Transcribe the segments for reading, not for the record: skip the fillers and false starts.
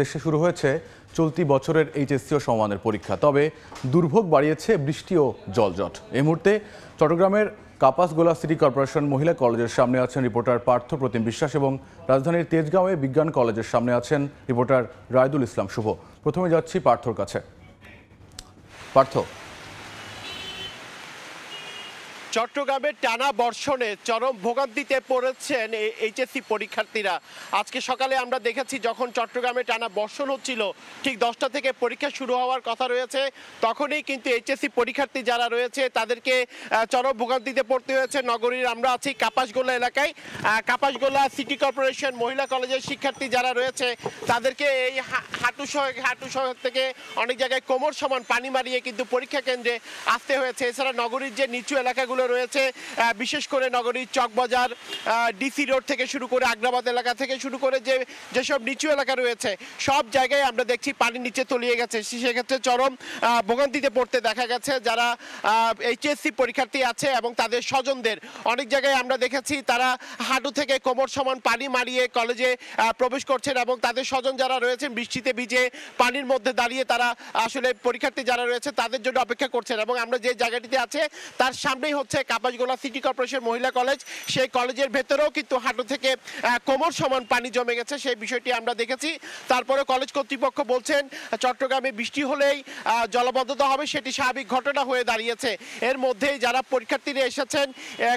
দেশে শুরু হয়েছে চলতি বছরের এইচএসসি ও সমমানের পরীক্ষা। তবে দুর্ভোগ বাড়িয়েছে বৃষ্টি ও জলজট। এই মুহূর্তে চট্টগ্রামের কাপাসগোলা সিটি কর্পোরেশন মহিলা কলেজের সামনে আছেন রিপোর্টার পার্থ প্রতিম বিশ্বাস এবং রাজধানীর তেজগাঁওয়ে বিজ্ঞান কলেজের সামনে আছেন রিপোর্টার রায়দুল ইসলাম শুভ। প্রথমে যাচ্ছি পার্থর কাছে। পার্থ, চট্টগ্রামের টানা বর্ষণে চরম ভোগান্তিতে পড়েছেন এইচএসসি পরীক্ষার্থীরা। আজকে সকালে আমরা দেখেছি যখন চট্টগ্রামে টানা বর্ষণ হচ্ছিল, ঠিক 10টা থেকে পরীক্ষা শুরু হওয়ার কথা রয়েছে, তখনই কিন্তু এইচএসসি পরীক্ষার্থী যারা রয়েছে তাদেরকে চরম ভোগান্তিতে পড়তে হয়েছে। নগরীর আমরা আছি কাপাসগোলা এলাকায়। কাপাসগোলা সিটি কর্পোরেশন মহিলা কলেজের শিক্ষার্থী যারা রয়েছে তাদেরকে এই হাঁটু শহর থেকে অনেক জায়গায় কোমর সমান পানি মারিয়ে কিন্তু পরীক্ষা কেন্দ্রে আসতে হয়েছে। এছাড়া নগরীর যে নিচু এলাকাগুলো রয়েছে, বিশেষ করে নগরীর চকবাজার, ডিসি রোড থেকে শুরু করে আগ্রাবাদ এলাকা থেকে শুরু করে যেসব নিচু এলাকা রয়েছে সব জায়গায় আমরা দেখছি পানি নিচে তলিয়ে গেছে। সেক্ষেত্রে চরম ভোগান্তিতে পড়তে দেখা গেছে যারা এইচএসসি পরীক্ষার্থী আছে এবং তাদের স্বজনদের। অনেক জায়গায় আমরা দেখেছি তারা হাঁটু থেকে কোমর সমান পানি মারিয়ে কলেজে প্রবেশ করছেন এবং তাদের স্বজন যারা রয়েছেন বৃষ্টিতে ভিজে পানির মধ্যে দাঁড়িয়ে তারা আসলে পরীক্ষার্থী যারা রয়েছে তাদের জন্য অপেক্ষা করছেন। এবং আমরা যে জায়গাটিতে আছে তার সামনেই হচ্ছে কাপাসগোলা সিটি কর্পোরেশন মহিলা কলেজ। সেই কলেজের ভেতরেও কিন্তু হাঁটু থেকে কোমর সমান পানি জমে গেছে, সেই বিষয়টি আমরা দেখেছি। তারপরে কলেজ কর্তৃপক্ষ বলছেন চট্টগ্রামে বৃষ্টি হলেই জলবদ্ধতা হবে, সেটি স্বাভাবিক ঘটনা হয়ে দাঁড়িয়েছে। এর মধ্যেই যারা পরীক্ষার্থীরা এসেছেন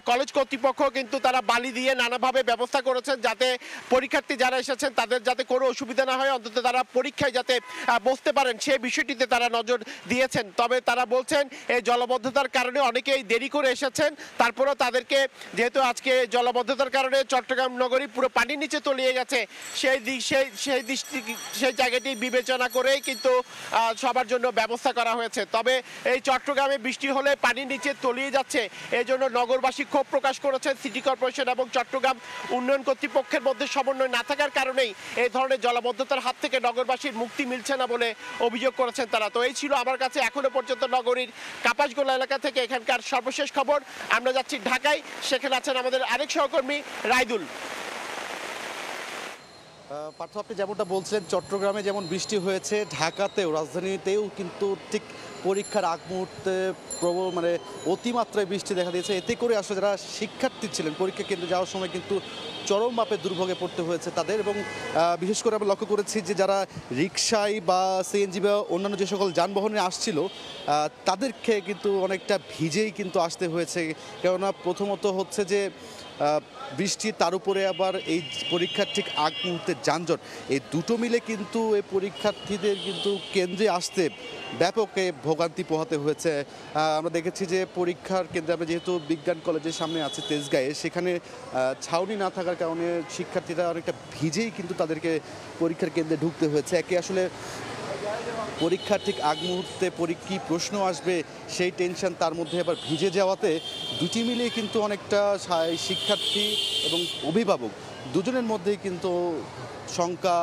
কলেজ কর্তৃপক্ষ কিন্তু তারা বালি দিয়ে নানাভাবে ব্যবস্থা করেছেন যাতে পরীক্ষার্থী যারা এসেছেন তাদের যাতে কোনো অসুবিধা না হয়, অন্তত তারা পরীক্ষায় যাতে বসতে পারেন সেই বিষয়টিতে তারা নজর দিয়েছেন। তবে তারা বলছেন এই জলবদ্ধতার কারণে অনেকেই দেরি করে এসেছেন, তারপরেও তাদেরকে যেহেতু আজকে জলবদ্ধতার কারণে চট্টগ্রাম নগরী পুরো পানির নিচে তলিয়ে গেছে, সেই জায়গাটি বিবেচনা করেই কিন্তু সবার জন্য ব্যবস্থা করা হয়েছে। তবে এই চট্টগ্রামে বৃষ্টি হলে পানির নিচে তলিয়ে যাচ্ছে, এই জন্য নগরবাসী ক্ষোভ প্রকাশ করেছেন। সিটি কর্পোরেশন এবং চট্টগ্রাম উন্নয়ন কর্তৃপক্ষের মধ্যে সমন্বয় না থাকার কারণেই এই ধরনের জলবদ্ধতার হাত থেকে নগরবাসীর মুক্তি মিলছে না বলে অভিযোগ করেছেন তারা। তো এই ছিল আমার কাছে এখনো পর্যন্ত নগরীর কাপাসগোলা এলাকা থেকে এখানকার সর্বশেষ খবর। আমরা যাচ্ছি ঢাকায়, সেখানে আছেন আমাদের আরেক সহকর্মী রায়দুল। পার্থ, আপনি যেমনটা বলছিলেন চট্টগ্রামে যেমন বৃষ্টি হয়েছে, ঢাকাতেও রাজধানীতেও কিন্তু ঠিক পরীক্ষার আগ মুহূর্তে প্রবল অতিমাত্রায় বৃষ্টি দেখা দিয়েছে। এতে করে আসলে যারা শিক্ষার্থী ছিলেন পরীক্ষা কেন্দ্রে যাওয়ার সময় কিন্তু চরম মাপে দুর্ভোগে পড়তে হয়েছে তাদের। এবং বিশেষ করে আমরা লক্ষ্য করেছি যে যারা রিকশায় বা সিএনজি বা অন্যান্য যে সকল যানবাহনে আসছিল তাদেরকে কিন্তু অনেকটা ভিজেই কিন্তু আসতে হয়েছে। কেননা প্রথমত হচ্ছে যে বৃষ্টি, তার উপরে আবার এই পরীক্ষার ঠিক আগ মুহূর্তে যানজট, এই দুটো মিলে কিন্তু এই পরীক্ষার্থীদের কিন্তু কেন্দ্রে আসতে ব্যাপক ভোগান্তি পোহাতে হয়েছে। আমরা দেখেছি যে পরীক্ষার কেন্দ্রে আমরা যেহেতু বিজ্ঞান কলেজের সামনে আছে তেজগাঁয়ে, সেখানে ছাউনি না থাকার কারণে শিক্ষার্থীরা অনেকটা ভিজেই কিন্তু তাদেরকে পরীক্ষার কেন্দ্রে ঢুকতে হয়েছে। একে আসলে পরীক্ষার ঠিক আগ মুহূর্তে কী প্রশ্ন আসবে সেই টেনশন, তার মধ্যে আবার ভিজে যাওয়াতে দুটি মিলিয়ে কিন্তু অনেকটা শিক্ষার্থী এবং অভিভাবক দুজনের মধ্যেই কিন্তু শঙ্কা,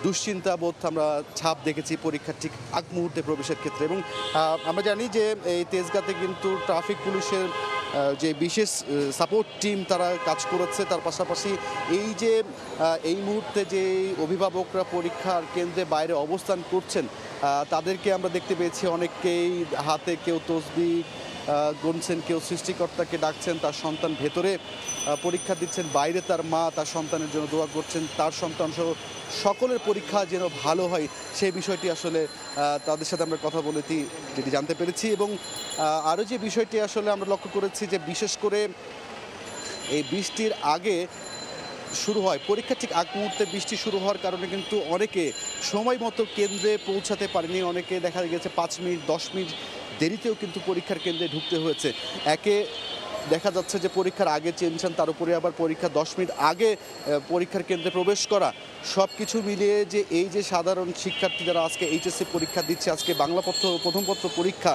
দুশ্চিন্তা বোধ আমরা ছাপ দেখেছি পরীক্ষার ঠিক আগ মুহূর্তে প্রবেশের ক্ষেত্রে। এবং আমরা জানি যে এই তেজগাঁতে কিন্তু ট্রাফিক পুলিশের যে বিশেষ সাপোর্ট টিম তারা কাজ করেছে, তার পাশাপাশি এই মুহূর্তে যে অভিভাবকরা পরীক্ষার কেন্দ্রে বাইরে অবস্থান করছেন তাদেরকে আমরা দেখতে পেয়েছি অনেককেই হাতে কেউ তসবিহ গুনছেন, কেউ সৃষ্টিকর্তাকে ডাকছেন, তার সন্তান ভেতরে পরীক্ষা দিচ্ছেন, বাইরে তার মা তার সন্তানের জন্য দোয়া করছেন, তার সন্তান সহ সকলের পরীক্ষা যেন ভালো হয় সেই বিষয়টি আসলে তাদের সাথে আমরা কথা বলেছি যেটি জানতে পেরেছি। এবং আরও যে বিষয়টি আসলে আমরা লক্ষ্য করেছি যে বিশেষ করে এই বৃষ্টির আগে শুরু হয় পরীক্ষা ঠিক আগ মুহূর্তে বৃষ্টি শুরু হওয়ার কারণে কিন্তু অনেকে সময় মতো কেন্দ্রে পৌঁছাতে পারেনি, অনেকে দেখা গেছে 5 মিনিট 10 মিনিট দেরিতেও কিন্তু পরীক্ষার কেন্দ্রে ঢুকতে হয়েছে। একে দেখা যাচ্ছে যে পরীক্ষার আগে টেনশন, তার উপরে আবার পরীক্ষা 10 মিনিট আগে পরীক্ষার কেন্দ্রে প্রবেশ করা, সব কিছু মিলিয়ে যে এই যে সাধারণ শিক্ষার্থী যারা আজকে এইচএসসি পরীক্ষা দিচ্ছে, আজকে বাংলা প্রথম পত্র পরীক্ষা,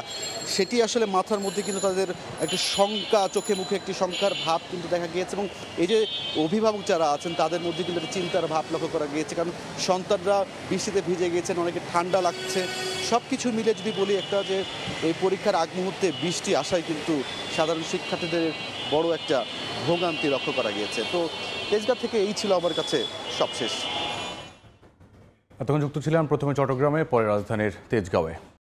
সেটি আসলে মাথার মধ্যে কিন্তু তাদের একটি শঙ্কা, চোখে মুখে একটি শঙ্কার ভাব কিন্তু দেখা গিয়েছে। এবং এই যে অভিভাবক যারা আছেন তাদের মধ্যে কিন্তু একটা চিন্তার ভাব লক্ষ্য করা গিয়েছে, কারণ সন্তানরা বৃষ্টিতে ভিজে গিয়েছেন, অনেকে ঠান্ডা লাগছে। সব কিছু মিলে যদি বলি একটা যে এই পরীক্ষার আগ মুহূর্তে বৃষ্টি আসায় কিন্তু সাধারণ শিক্ষার্থীদের বড় একটা ভোগান্তি লক্ষ্য করা গিয়েছে। তো তেজগাঁ থেকে এই ছিল আমার কাছে সবশেষ। এতক্ষণ যুক্ত ছিলাম প্রথমে চট্টগ্রামে, পরে রাজধানীর তেজগাঁওয়ে।